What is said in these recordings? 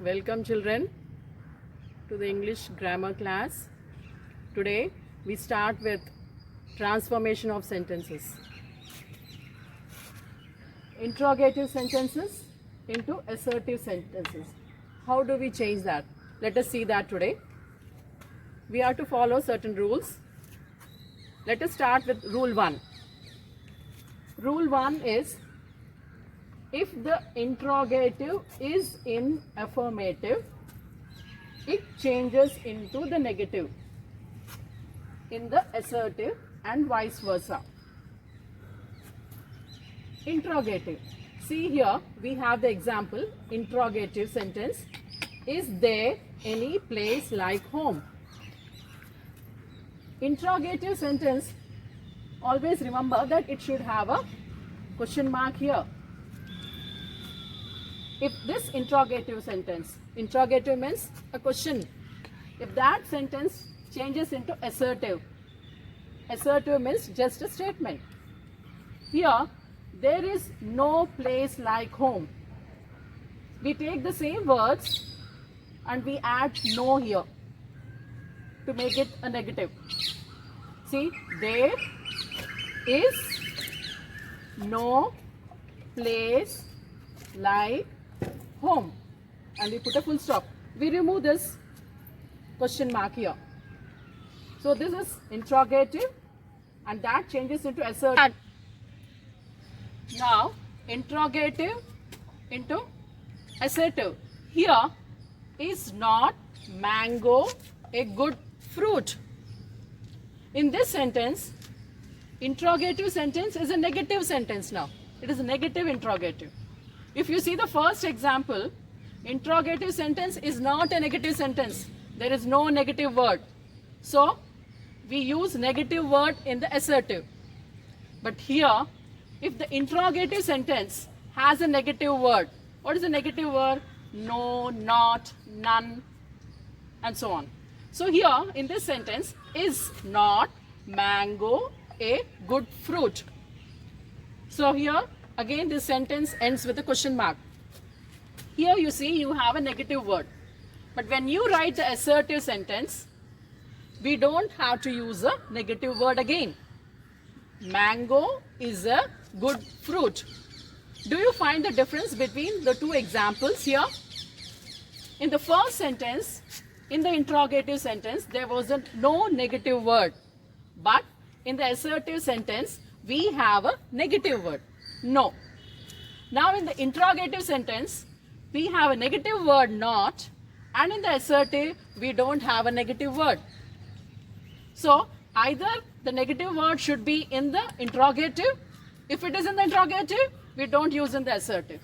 Welcome children to the English grammar class. Today we start with transformation of sentences. Interrogative sentences into assertive sentences. How do we change that? Let us see that today. We have to follow certain rules. Let us start with rule 1. Rule 1 is if the interrogative is in affirmative, it changes into the negative in the assertive and vice versa. Interrogative. See here we have the example interrogative sentence. Is there any place like home? Interrogative sentence, always remember that it should have a question mark here. If this interrogative sentence, interrogative means a question, if that sentence changes into assertive, assertive means just a statement. Here, there is no place like home. We take the same words and we add no here to make it a negative. See, there is no place like home, and we put a full stop. We remove this question mark here. So this is interrogative and that changes into assertive. Now interrogative into assertive. Here is not mango a good fruit? In this sentence, interrogative sentence is a negative sentence now. It is a negative interrogative. If you see the first example, interrogative sentence is not a negative sentence. There is no negative word. So, we use negative word in the assertive. But here, if the interrogative sentence has a negative word, what is the negative word? No, not, none, and so on. So here, in this sentence, is not mango a good fruit? So here, again this sentence ends with a question mark. Here you see you have a negative word. But when you write the assertive sentence, we don't have to use a negative word again. Mango is a good fruit. Do you find the difference between the two examples here? In the first sentence, in the interrogative sentence, there wasn't no negative word. But in the assertive sentence, we have a negative word. No. Now in the interrogative sentence, we have a negative word not, and in the assertive, we don't have a negative word. So either the negative word should be in the interrogative. If it is in the interrogative, we don't use in the assertive.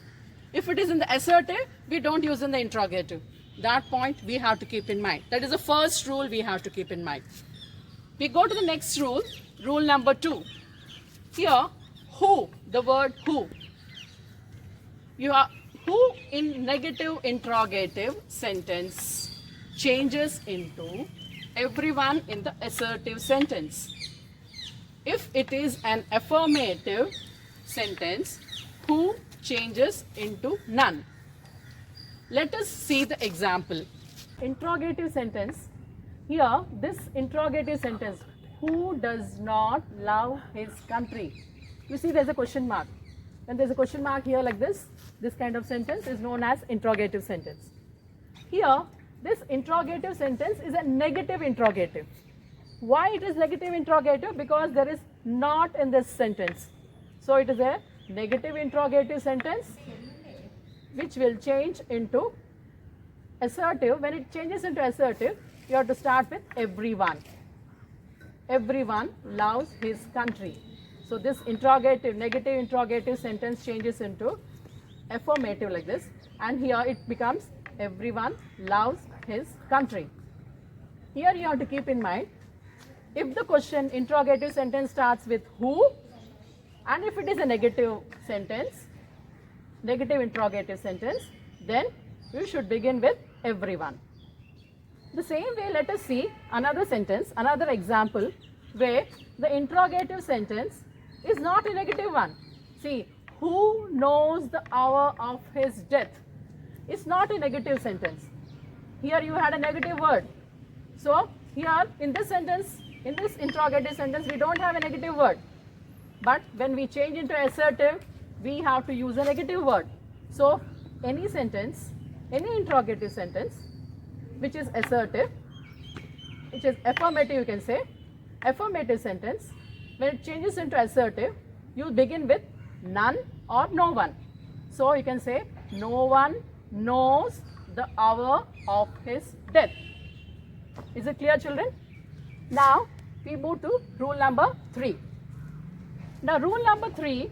If it is in the assertive, we don't use in the interrogative. That point we have to keep in mind. That is the first rule we have to keep in mind. We go to the next rule, rule number 2. Here, who, the word who. You have who in negative interrogative sentence changes into everyone in the assertive sentence. If it is an affirmative sentence, who changes into none. Let us see the example. Interrogative sentence. Here, this interrogative sentence, who does not love his country? You see there's a question mark. When there's a question mark here like this kind of sentence is known as interrogative sentence. Here, this interrogative sentence is a negative interrogative. Why it is negative interrogative? Because there is not in this sentence. So it is a negative interrogative sentence which will change into assertive. When it changes into assertive, you have to start with everyone. Everyone loves his country. So this interrogative, negative interrogative sentence changes into affirmative like this, and here it becomes everyone loves his country. Here you have to keep in mind, if the question interrogative sentence starts with who, and if it is a negative sentence, negative interrogative sentence, then you should begin with everyone. The same way, let us see another sentence, another example where the interrogative sentence is not a negative one. See, who knows the hour of his death? is not a negative sentence. Here you had a negative word. So here in this sentence, in this interrogative sentence, we don't have a negative word. But when we change into assertive, we have to use a negative word. So any sentence, any interrogative sentence which is assertive, which is affirmative, you can say, affirmative sentence, when it changes into assertive, you begin with none or no one. So you can say, no one knows the hour of his death. Is it clear, children? Now we move to rule number 3. Now rule number 3,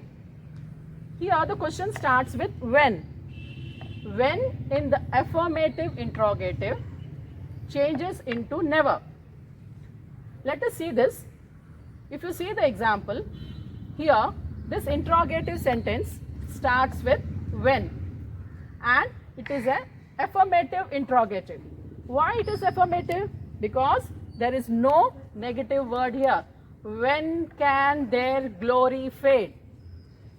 here the question starts with when. When in the affirmative interrogative changes into never. Let us see this. If you see the example, here this interrogative sentence starts with when, and it is an affirmative interrogative. Why it is affirmative? Because there is no negative word here. When can their glory fade?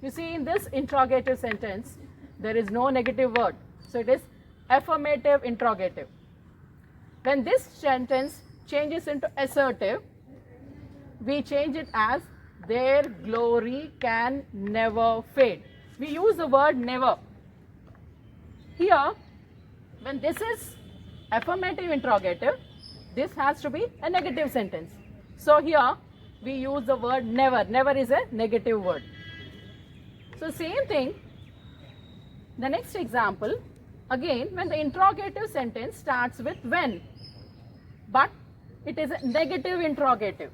You see, in this interrogative sentence, there is no negative word. So it is affirmative interrogative. When this sentence changes into assertive, we change it as their glory can never fade. We use the word never. Here, when this is affirmative interrogative, this has to be a negative sentence. So here we use the word never. Never is a negative word. So same thing, the next example, again when the interrogative sentence starts with when, but it is a negative interrogative.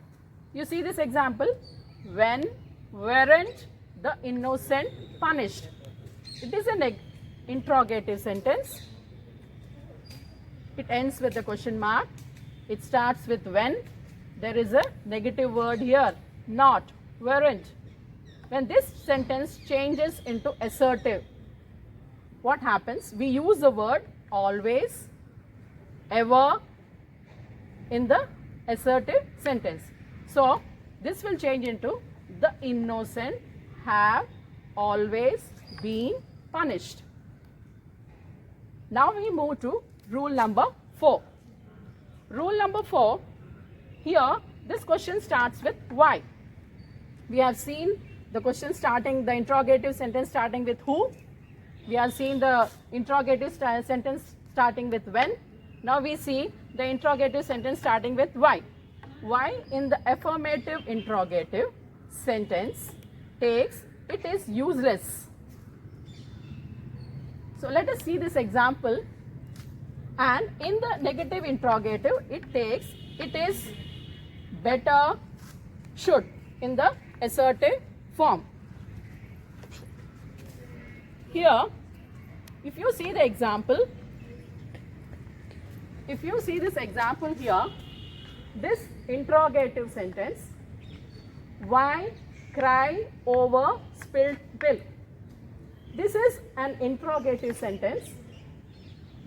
You see this example, when weren't the innocent punished? It is an interrogative sentence. It ends with a question mark. It starts with when. There is a negative word here, not, weren't. When this sentence changes into assertive, what happens? We use the word always, ever in the assertive sentence. So this will change into the innocent have always been punished. Now we move to rule number 4. Rule number 4, here this question starts with why. We have seen the question starting, the interrogative sentence starting with who. We have seen the interrogative sentence starting with when. Now we see the interrogative sentence starting with why. Why in the affirmative interrogative sentence takes it is useless. So let us see this example. And in the negative interrogative, it takes it is better, should in the assertive form. Here, if you see the example, if you see this example here, this interrogative sentence, why cry over spilled milk? This is an interrogative sentence,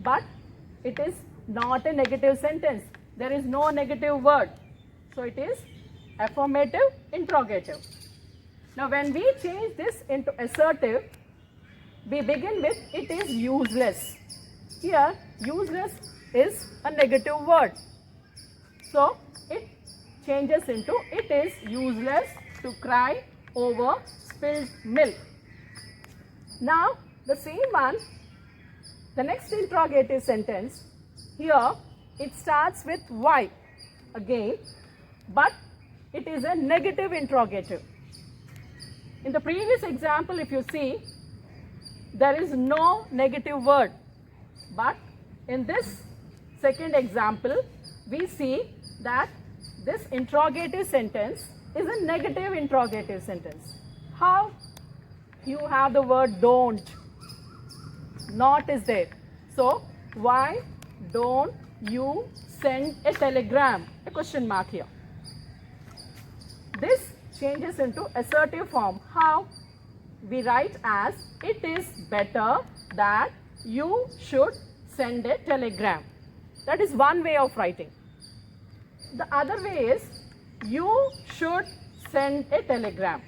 but it is not a negative sentence. There is no negative word. So it is affirmative interrogative. Now when we change this into assertive, we begin with it is useless. Here useless is a negative word. So it changes into it is useless to cry over spilled milk. Now the same one, the next interrogative sentence, here it starts with why again, but it is a negative interrogative. In the previous example, if you see, there is no negative word, but in this second example, we see that this interrogative sentence is a negative interrogative sentence. How? You have the word don't, not is there. So why don't you send a telegram? A question mark here. This changes into assertive form. How? We write as it is better that you should send a telegram. That is one way of writing. The other way is you should send a telegram.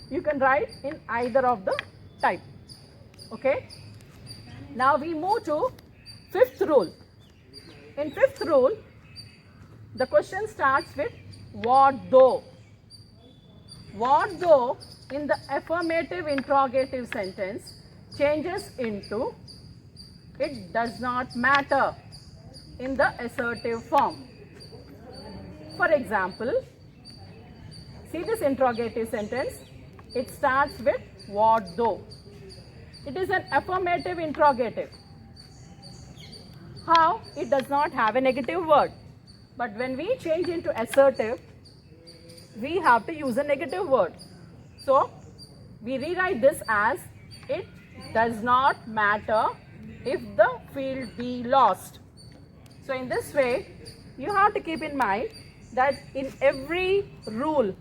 You can write in either of the type. Okay. Now we move to fifth rule. In fifth rule, the question starts with what though. What though in the affirmative interrogative sentence changes into it does not matter in the assertive form. For example, see this interrogative sentence. It starts with what though. It is an affirmative interrogative. How? It does not have a negative word. But when we change into assertive, we have to use a negative word. So, we rewrite this as it does not matter if the field be lost. So, in this way, you have to keep in mind that in every rule,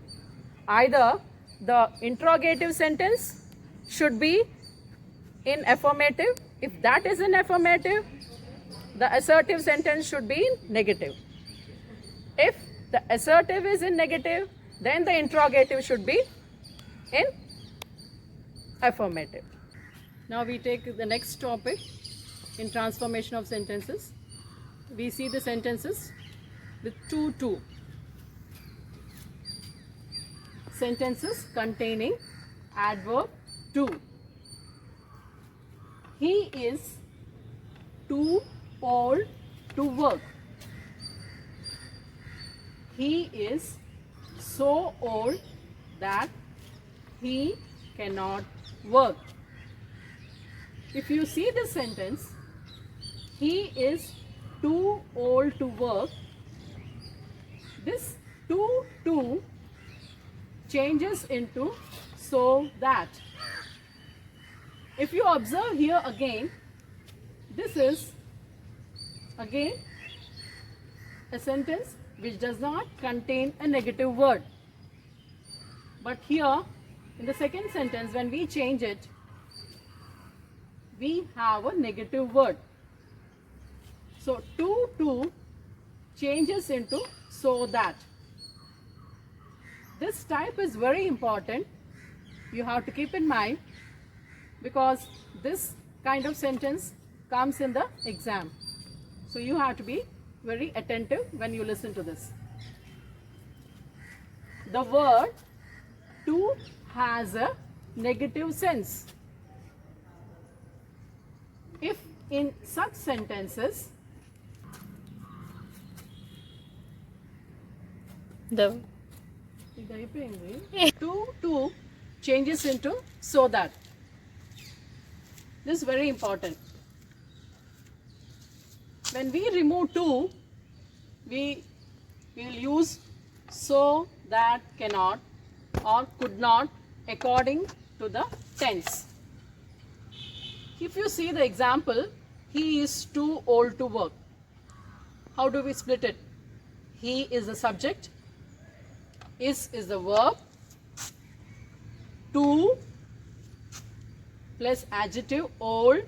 either the interrogative sentence should be in affirmative. If that is in affirmative, the assertive sentence should be in negative. If the assertive is in negative, then the interrogative should be in affirmative. Now we take the next topic in transformation of sentences. We see the sentences with two. Sentences containing adverb to. He is too old to work. He is so old that he cannot work. If you see this sentence, he is too old to work, this too changes into so that. If you observe here again, this is again a sentence which does not contain a negative word. But here in the second sentence, when we change it, we have a negative word. So too changes into so that. This type is very important. You have to keep in mind because this kind of sentence comes in the exam. So you have to be very attentive when you listen to this. The word to has a negative sense. If in such sentences The to changes into so that. This is very important. When we remove to, we will use so that cannot or could not according to the tense. If you see the example, he is too old to work. How do we split it? He is the subject, is the verb, to plus adjective old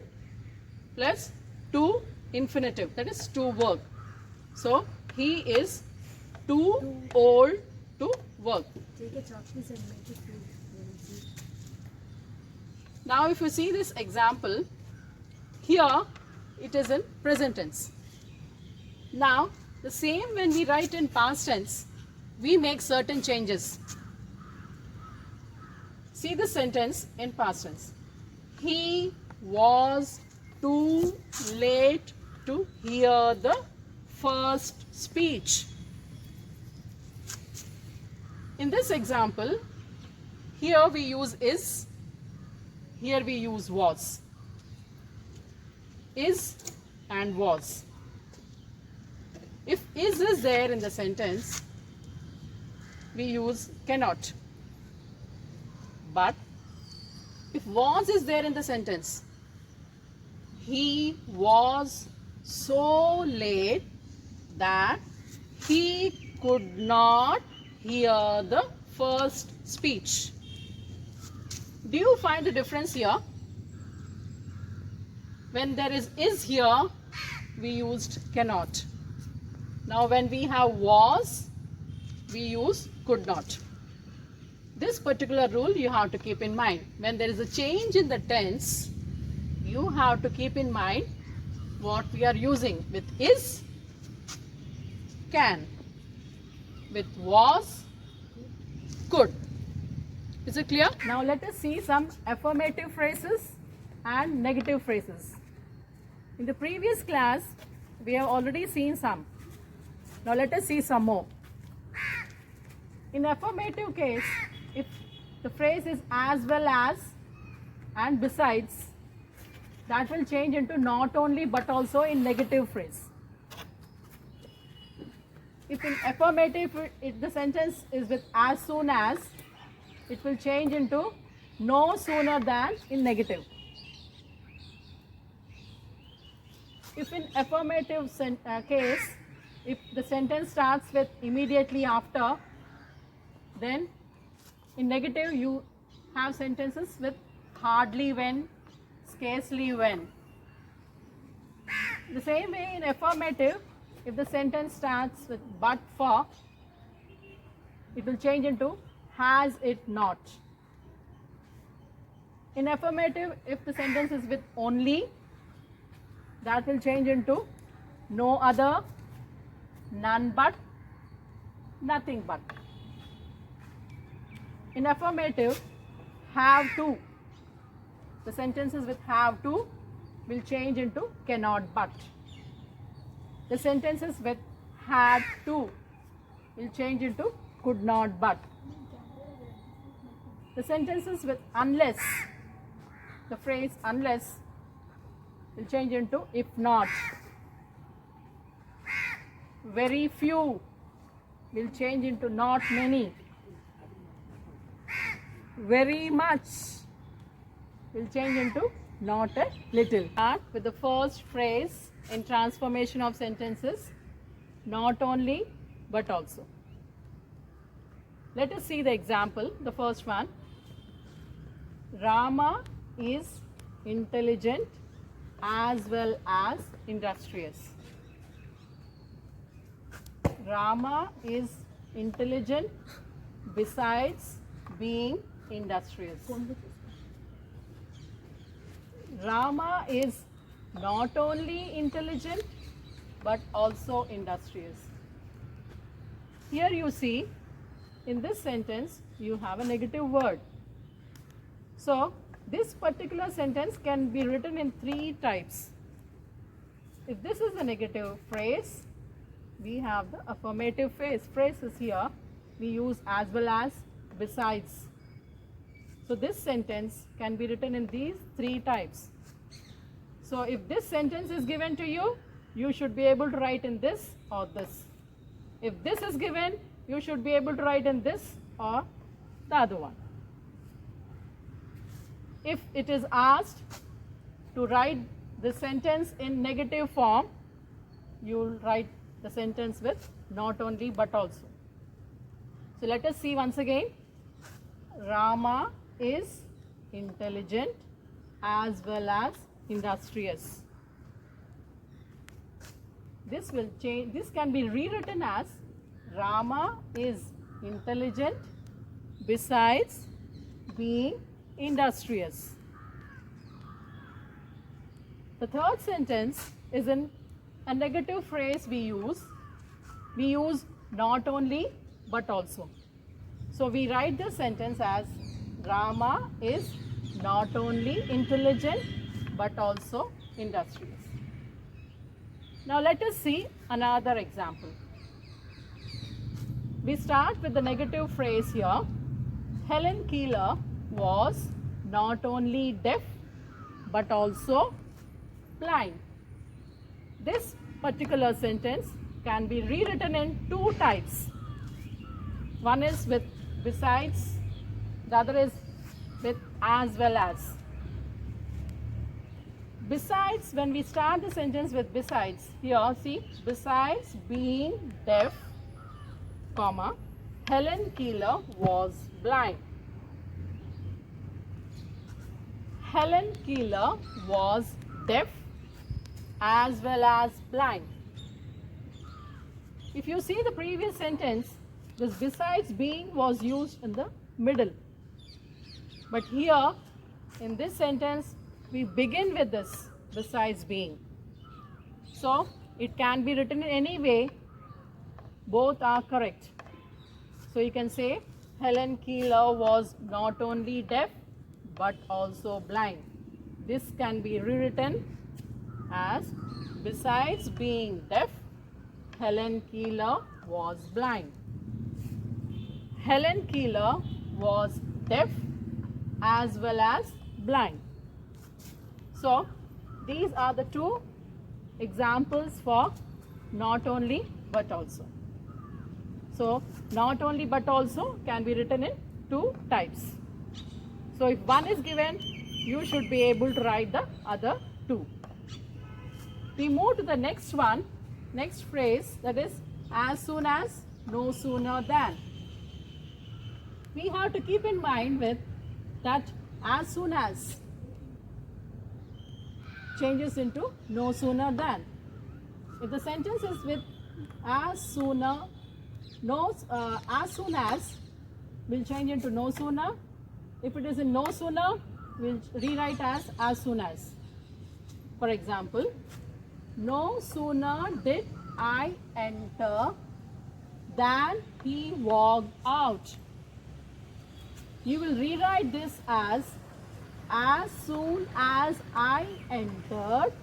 plus to infinitive, that is to work. So he is too old to work. Take a chalk piece and make it blue. Now if you see this example, here it is in present tense. Now the same when we write in past tense, we make certain changes. See the sentence in past tense. He was too late to hear the first speech. In this example, here we use is, here we use was. Is and was. If is there in the sentence, we use cannot. But if was is there in the sentence, he was so late that he could not hear the first speech. Do you find the difference here? When there is here, we used cannot. Now when we have was, we use could not. This particular rule you have to keep in mind. When there is a change in the tense, you have to keep in mind what we are using. With is, can. With was, could. Is it clear? Now let us see some affirmative phrases and negative phrases. In the previous class, we have already seen some. Now let us see some more. In affirmative case, if the phrase is as well as and besides, that will change into not only but also in negative phrase. If in affirmative, if the sentence is with as soon as, it will change into no sooner than in negative. If in affirmative case, if the sentence starts with immediately after, then in negative you have sentences with hardly when, scarcely when. The same way in affirmative, if the sentence starts with but for, it will change into has it not. In affirmative, if the sentence is with only, that will change into no other, none but, nothing but. In affirmative, have to, the sentences with have to will change into cannot but. The sentences with had to will change into could not but. The sentences with unless, the phrase unless will change into if not. Very few will change into not many. Very much will change into not a little. Start with the first phrase in transformation of sentences, not only but also. Let us see the example, the first one. Rama is intelligent as well as industrious. Rama is intelligent besides being industrious. Rama is not only intelligent but also industrious. Here you see, in this sentence you have a negative word. So this particular sentence can be written in three types. If this is a negative phrase, we have the affirmative phrases here. We use as well as, besides. So this sentence can be written in these three types. So if this sentence is given to you, you should be able to write in this or this. If this is given, you should be able to write in this or the other one. If it is asked to write the sentence in negative form, you will write the sentence with not only but also. So let us see once again. Rama is intelligent as well as industrious. This will change. This can be rewritten as Rama is intelligent besides being industrious. The third sentence is in a negative phrase we use. We use not only but also. So we write this sentence as Rama is not only intelligent but also industrious. Now let us see another example. We start with the negative phrase here. Helen Keeler was not only deaf but also blind. This particular sentence can be rewritten in two types. One is with besides, the other is with as well as. Besides, when we start the sentence with besides, here see, besides being deaf, comma, Helen Keeler was blind. Helen Keeler was deaf as well as blind. If you see the previous sentence, this besides being was used in the middle. But here, in this sentence, we begin with this besides being. So it can be written in any way. Both are correct. So you can say Helen Keeler was not only deaf but also blind. This can be rewritten as besides being deaf, Helen Keeler was blind. Helen Keeler was deaf as well as blind. So these are the two examples for not only but also. So not only but also can be written in two types. So if one is given, you should be able to write the other two. We move to the next one, next phrase, that is as soon as, no sooner than. We have to keep in mind with that as soon as changes into no sooner than. If the sentence is with as sooner, as soon as will change into no sooner. If it is in no sooner, we'll rewrite as soon as. For example, no sooner did I enter than he walked out. You will rewrite this as soon as I entered,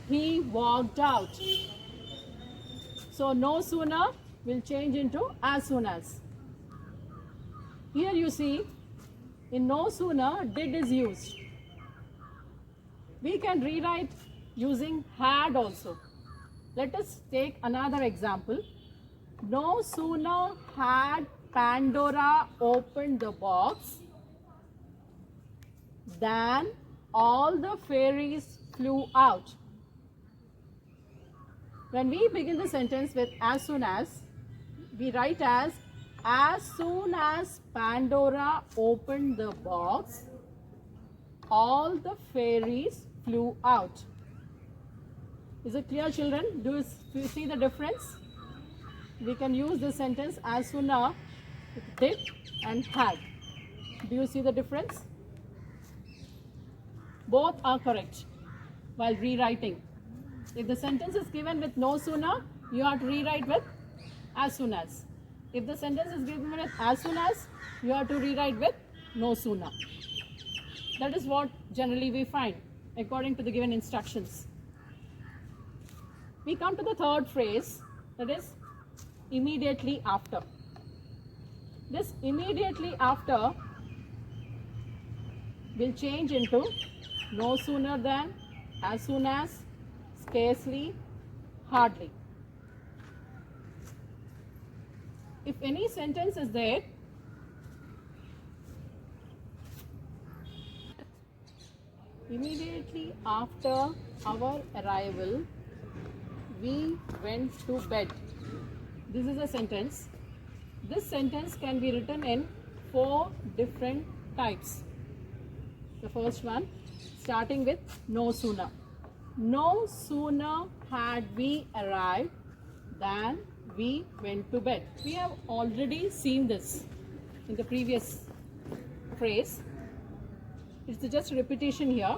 he walked out. So no sooner will change into as soon as. Here you see, in no sooner, did is used. We can rewrite using had also. Let us take another example. No sooner had Pandora opened the box than all the fairies flew out. When we begin the sentence with as soon as, we write as soon as Pandora opened the box, all the fairies flew out. Is it clear, children? Do you see the difference? We can use this sentence as sooner with did and had. Do you see the difference? Both are correct while rewriting. If the sentence is given with no sooner, you have to rewrite with as soon as. If the sentence is given with as soon as, you have to rewrite with no sooner. That is what generally we find according to the given instructions. We come to the third phrase, that is immediately after. This immediately after will change into no sooner than, as soon as, scarcely, hardly. If any sentence is there, immediately after our arrival, we went to bed. This is a sentence. This sentence can be written in 4 different types. The first one, starting with no sooner. No sooner had we arrived than we went to bed. We have already seen this in the previous phrase. It's just a repetition here.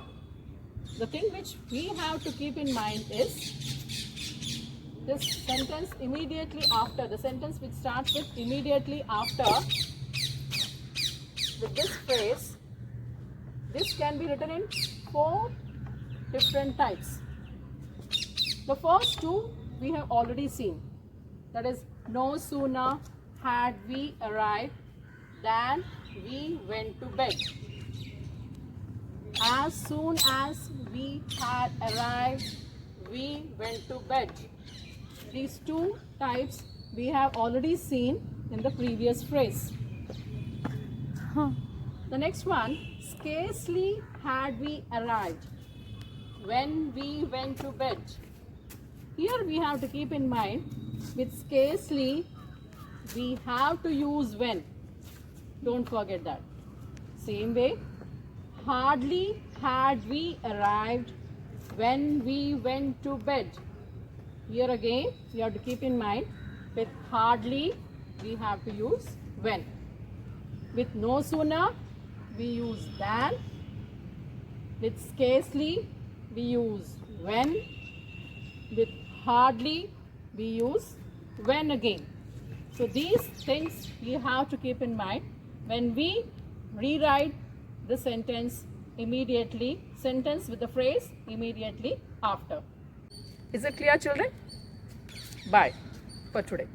The thing which we have to keep in mind is this sentence immediately after, the sentence which starts with immediately after, with this phrase, this can be written in 4 different types. The first 2 we have already seen. That is, no sooner had we arrived than we went to bed. As soon as we had arrived, we went to bed. These 2 types we have already seen in the previous phrase. The next one, scarcely had we arrived when we went to bed. Here we have to keep in mind, with scarcely we have to use when. Don't forget that. Same way, hardly had we arrived when we went to bed. Here again, you have to keep in mind, with hardly we have to use when. With no sooner we use than. With scarcely, we use when. With hardly, we use when again. So these things you have to keep in mind when we rewrite the sentence immediately, sentence with the phrase immediately after. Is it clear, children? Bye for today.